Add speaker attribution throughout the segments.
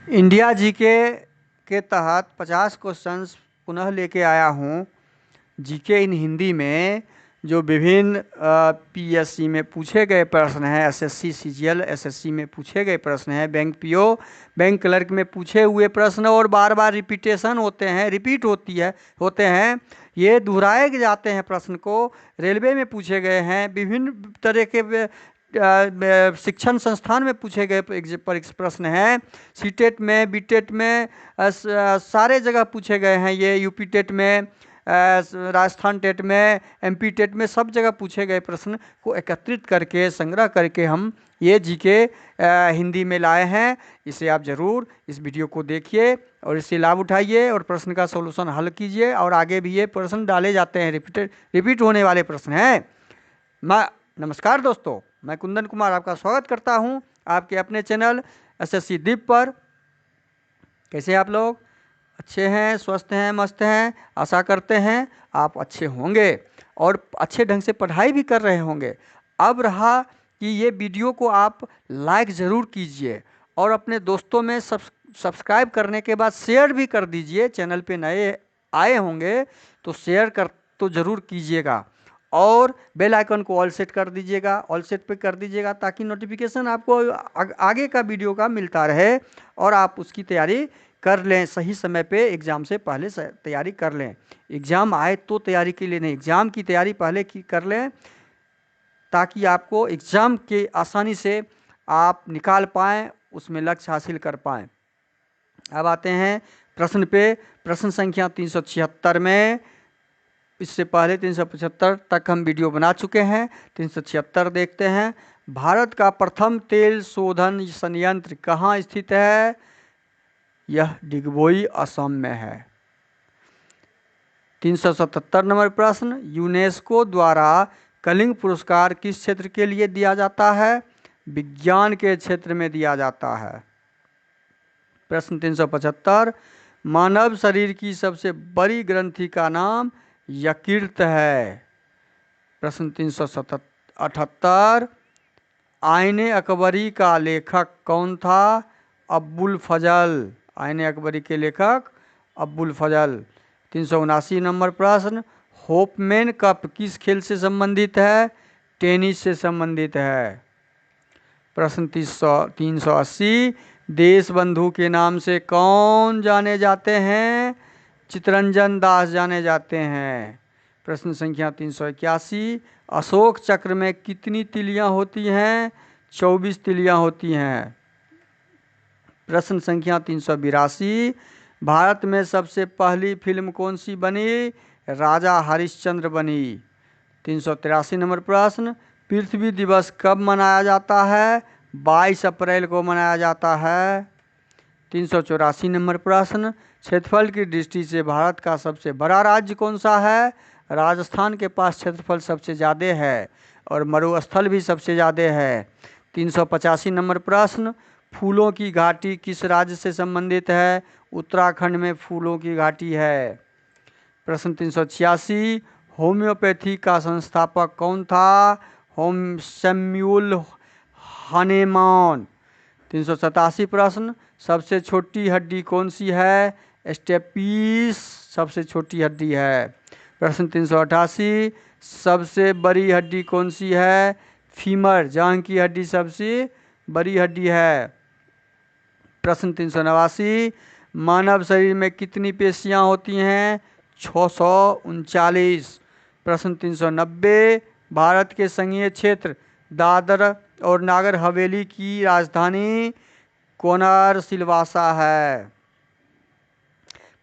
Speaker 1: India GK के तहत 50 questions पुनः लेके आया हूँ। जीके इन हिंदी में जो विभिन्न पीएससी में पूछे गए प्रश्न हैं, एसएससी सीजीएल एसएससी में पूछे गए प्रश्न हैं, बैंक पीओ बैंक क्लर्क में पूछे हुए प्रश्न और बार बार रिपीटेशन रिपीट होते हैं, ये दोहराए जाते हैं प्रश्न को। रेलवे में पूछे गए हैं, विभिन्न तरह के शिक्षण संस्थान में पूछे गए प्रश्न हैं। सीटेट में, बीटेट में, सारे जगह पूछे गए हैं। ये यूपी टेट में, राजस्थान टेट में, एमपी टेट में, सब जगह पूछे गए प्रश्न को एकत्रित करके, संग्रह करके हम ये जीके हिंदी में लाए हैं। इसे आप ज़रूर इस वीडियो को देखिए और इससे लाभ उठाइए और प्रश्न का सॉल्यूशन हल कीजिए। और आगे भी ये प्रश्न डाले जाते हैं, रिपीट होने वाले प्रश्न हैं। नमस्कार दोस्तों, मैं कुंदन कुमार आपका स्वागत करता हूं आपके अपने चैनल एसएससी दीप पर। कैसे आप लोग? अच्छे हैं, स्वस्थ हैं, मस्त हैं? आशा करते हैं आप अच्छे होंगे और अच्छे ढंग से पढ़ाई भी कर रहे होंगे। अब रहा कि ये वीडियो को आप लाइक ज़रूर कीजिए और अपने दोस्तों में सब्सक्राइब करने के बाद शेयर भी कर दीजिए। चैनल पे नए आए होंगे तो शेयर कर तो ज़रूर कीजिएगा और बेल आइकन को ऑल सेट कर दीजिएगा, ऑल सेट पे कर दीजिएगा ताकि नोटिफिकेशन आपको आगे का वीडियो का मिलता रहे और आप उसकी तैयारी कर लें। सही समय पे एग्ज़ाम से पहले तैयारी कर लें। एग्ज़ाम आए तो तैयारी के लिए नहीं, एग्ज़ाम की तैयारी पहले कर लें ताकि आपको एग्ज़ाम के आसानी से आप निकाल पाएँ, उसमें लक्ष्य हासिल कर पाएँ। अब आते हैं प्रश्न पे। प्रश्न संख्या 376 में, इससे पहले 375 तक हम वीडियो बना चुके हैं। 376 देखते हैं। भारत का प्रथम तेल शोधन संयंत्र कहाँ स्थित है? यह डिगबोई, असम में है। 377 नंबर प्रश्न, यूनेस्को द्वारा कलिंग पुरस्कार किस क्षेत्र के लिए दिया जाता है? विज्ञान के क्षेत्र में दिया जाता है। प्रश्न 375, मानव शरीर की सबसे बड़ी ग्रंथि का नाम यकृत है। प्रश्न 378, आईने अकबरी का लेखक कौन था? अब्बुल फजल। आईने अकबरी के लेखक अब्बुल फजल। 379 नंबर प्रश्न, होपमैन कप किस खेल से संबंधित है? टेनिस से संबंधित है। प्रश्न 380, देश बंधु के नाम से कौन जाने जाते हैं? चित्तरंजन दास जाने जाते हैं। प्रश्न संख्या 381, अशोक चक्र में कितनी तिलियां होती हैं? 24 तिलियां होती हैं। प्रश्न संख्या 382, भारत में सबसे पहली फिल्म कौन सी बनी? राजा हरिश्चंद्र बनी। 383 नंबर प्रश्न, पृथ्वी दिवस कब मनाया जाता है? 22 अप्रैल को मनाया जाता है। 384 नंबर प्रश्न, क्षेत्रफल की दृष्टि से भारत का सबसे बड़ा राज्य कौन सा है? राजस्थान के पास क्षेत्रफल सबसे ज़्यादा है और मरुस्थल भी सबसे ज़्यादा है। 385 नंबर प्रश्न, फूलों की घाटी किस राज्य से संबंधित है? उत्तराखंड में फूलों की घाटी है। प्रश्न 386, होम्योपैथी का संस्थापक कौन था? सैमुअल हनेमान। 387 प्रश्न, सबसे छोटी हड्डी कौन सी है? स्टेपीस सबसे छोटी हड्डी है। प्रश्न 388, सबसे बड़ी हड्डी कौन सी है? फीमर, जांघ की हड्डी सबसे बड़ी हड्डी है। प्रश्न 389, मानव शरीर में कितनी पेशियां होती हैं? 639। प्रश्न 390, भारत के संघीय क्षेत्र दादर और नागर हवेली की राजधानी कोनार सिलवासा है।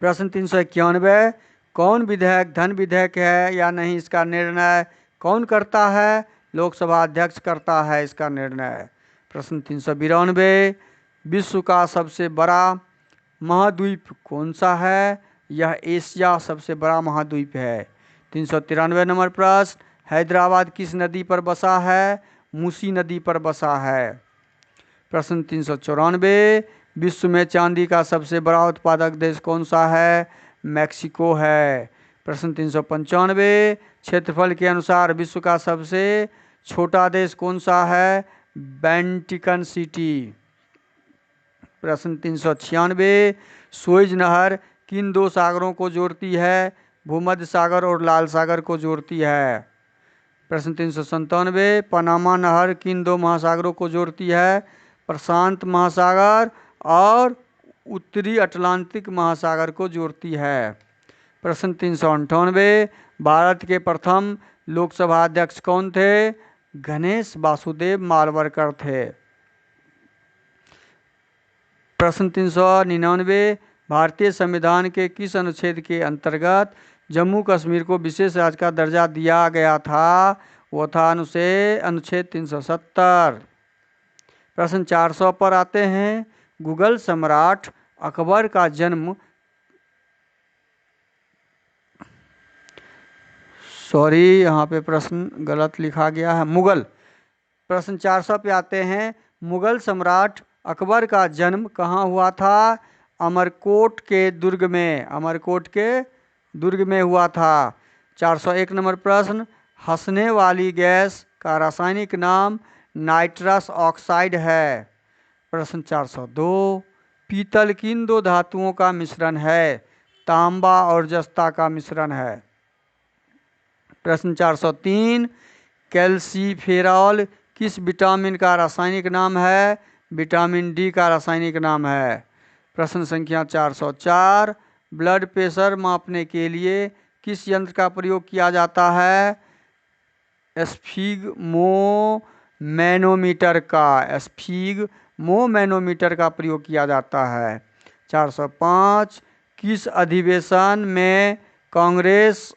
Speaker 1: प्रश्न 391, कौन विधेयक धन विधेयक है या नहीं, इसका निर्णय कौन करता है? लोकसभा अध्यक्ष करता है इसका निर्णय। प्रश्न 392, विश्व का सबसे बड़ा महाद्वीप कौन सा है? यह एशिया सबसे बड़ा महाद्वीप है। 393 नंबर प्रश्न, हैदराबाद किस नदी पर बसा है? मूसी नदी पर बसा है। प्रश्न 394, विश्व में चांदी का सबसे बड़ा उत्पादक देश कौन सा है? मैक्सिको है। प्रश्न 395, क्षेत्रफल के अनुसार विश्व का सबसे छोटा देश कौन सा है? Vatican city. प्रश्न 396, सुएज नहर किन दो सागरों को जोड़ती है? भूमध्य सागर और लाल सागर को जोड़ती है। प्रश्न 397, पनामा नहर किन दो महासागरों को जोड़ती है? प्रशांत महासागर और उत्तरी अटलांटिक महासागर को जोड़ती है। प्रश्न 398, भारत के प्रथम लोकसभा अध्यक्ष कौन थे? गणेश वासुदेव मालवरकर थे। प्रश्न 399, भारतीय संविधान के किस अनुच्छेद के अंतर्गत जम्मू कश्मीर को विशेष राज्य का दर्जा दिया गया था? वो था अनुच्छेद 370। प्रश्न 400 पर आते हैं। मुगल सम्राट अकबर का जन्म यहाँ पे प्रश्न गलत लिखा गया है, मुगल। प्रश्न 400 पे आते हैं। मुगल सम्राट अकबर का जन्म कहाँ हुआ था? अमरकोट के दुर्ग में, अमरकोट के दुर्ग में हुआ था। 401 नंबर प्रश्न, हंसने वाली गैस का रासायनिक नाम नाइट्रस ऑक्साइड है। प्रश्न 402, पीतल किन दो धातुओं का मिश्रण है? तांबा और जस्ता का मिश्रण है। प्रश्न 403, कैल्सीफेरॉल किस विटामिन का रासायनिक नाम है? विटामिन डी का रासायनिक नाम है। प्रश्न संख्या 404, ब्लड प्रेशर मापने के लिए किस यंत्र का प्रयोग किया जाता है? स्फिग्मोमैनोमीटर का, स्फिग्मोमैनोमीटर का प्रयोग किया जाता है। 405, किस अधिवेशन में कांग्रेस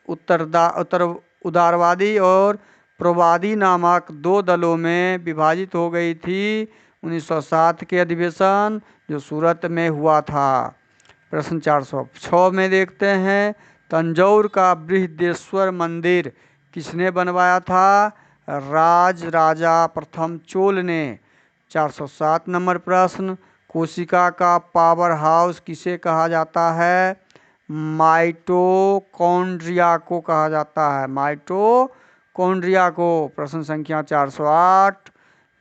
Speaker 1: उदारवादी और प्रवादी नामक दो दलों में विभाजित हो गई थी? 1907 के अधिवेशन जो सूरत में हुआ था। प्रश्न 406 में देखते हैं, तंजौर का बृहदेश्वर मंदिर किसने बनवाया था? राजा प्रथम चोल ने। 407 नंबर प्रश्न, कोशिका का पावर हाउस किसे कहा जाता है? माइटोकॉन्ड्रिया को कहा जाता है, माइटोकॉन्ड्रिया को। प्रश्न संख्या 408,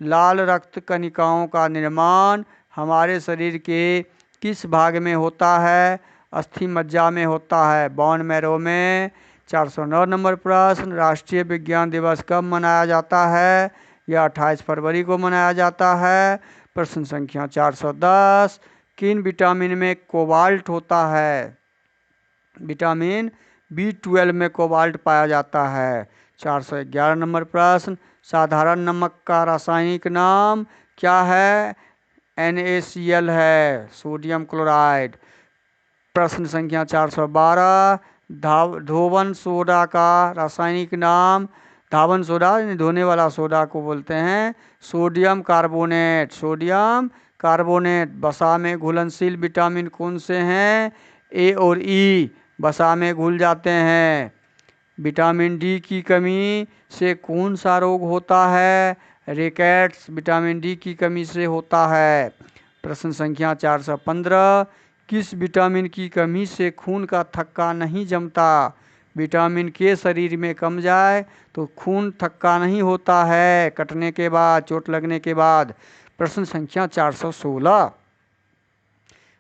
Speaker 1: लाल रक्त कणिकाओं का निर्माण हमारे शरीर के किस भाग में होता है? अस्थि मज्जा में होता है, बोन मैरो में। 409 नंबर प्रश्न, राष्ट्रीय विज्ञान दिवस कब मनाया जाता है? यह 28 फरवरी को मनाया जाता है। प्रश्न संख्या 410, किन विटामिन में कोबाल्ट होता है? विटामिन B12 में कोबाल्ट पाया जाता है। 411 नंबर प्रश्न, साधारण नमक का रासायनिक नाम क्या है? NaCl है, सोडियम क्लोराइड। प्रश्न संख्या 412, धोवन सोडा का रासायनिक नाम, धावन सोडा धोने वाला सोडा को बोलते हैं, सोडियम कार्बोनेट, सोडियम कार्बोनेट। वसा में घुलनशील विटामिन कौन से हैं? A और E वसा में घुल जाते हैं। विटामिन डी की कमी से कौन सा रोग होता है? रिकेट्स विटामिन डी की कमी से होता है। प्रश्न संख्या 415, किस विटामिन की कमी से खून का थक्का नहीं जमता? विटामिन के शरीर में कम जाए तो खून थक्का नहीं होता है कटने के बाद, चोट लगने के बाद। प्रश्न संख्या 416,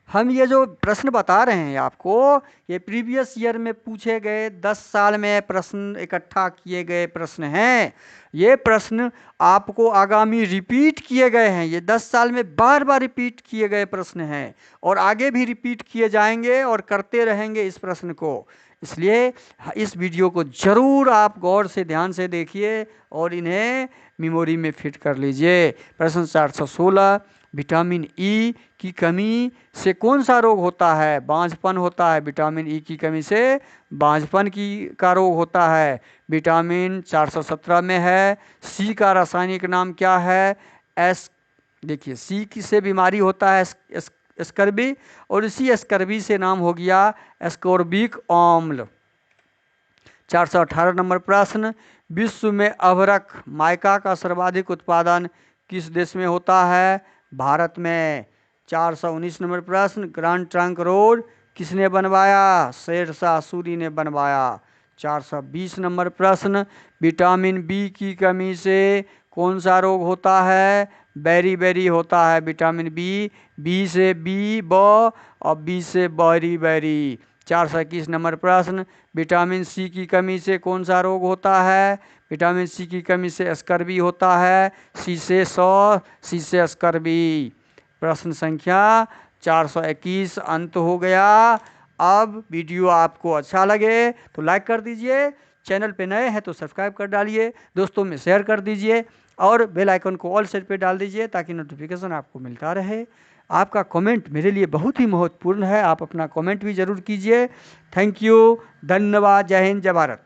Speaker 1: हम ये जो प्रश्न बता रहे हैं आपको, ये प्रीवियस ईयर में पूछे गए 10 साल में प्रश्न इकट्ठा किए गए प्रश्न हैं। ये प्रश्न आपको आगामी रिपीट किए गए हैं, ये 10 साल में बार बार रिपीट किए गए प्रश्न हैं और आगे भी रिपीट किए जाएंगे और करते रहेंगे इस प्रश्न को। इसलिए इस वीडियो को ज़रूर आप गौर से ध्यान से देखिए और इन्हें मेमोरी में फिट कर लीजिए। प्रश्न 416, विटामिन ई की कमी से कौन सा रोग होता है? बांझपन होता है, विटामिन ई की कमी से बांझपन का रोग होता है। विटामिन 417 में है, सी का रासायनिक नाम क्या है? देखिए सी से बीमारी होता है स्कर्वी और इसी स्कर्वी से नाम हो गया एस्कोर्बिक अम्ल। 418 नंबर प्रश्न, विश्व में अभ्रक माइका का सर्वाधिक उत्पादन किस देश में होता है? भारत में। 419 नंबर प्रश्न, ग्रैंड ट्रंक रोड किसने बनवाया? शेरशाह सूरी ने बनवाया। 420 नंबर प्रश्न, विटामिन बी की कमी से कौन सा रोग होता है? बेरी बेरी होता है विटामिन बी, बी से बी ब और बी से बेरी बेरी। 421 नंबर प्रश्न, विटामिन सी की कमी से कौन सा रोग होता है? विटामिन सी की कमी से स्कर्वी होता है। सी से सी से स्कर्वी। प्रश्न संख्या 421 अंत हो गया। अब वीडियो आपको अच्छा लगे तो लाइक कर दीजिए, चैनल पे नए हैं तो सब्सक्राइब कर डालिए, दोस्तों में शेयर कर दीजिए और बेल आइकन को ऑल सेट पे डाल दीजिए ताकि नोटिफिकेशन आपको मिलता रहे। आपका कमेंट मेरे लिए बहुत ही महत्वपूर्ण है, आप अपना कमेंट भी ज़रूर कीजिए। थैंक यू, धन्यवाद, जय हिंद, जय भारत।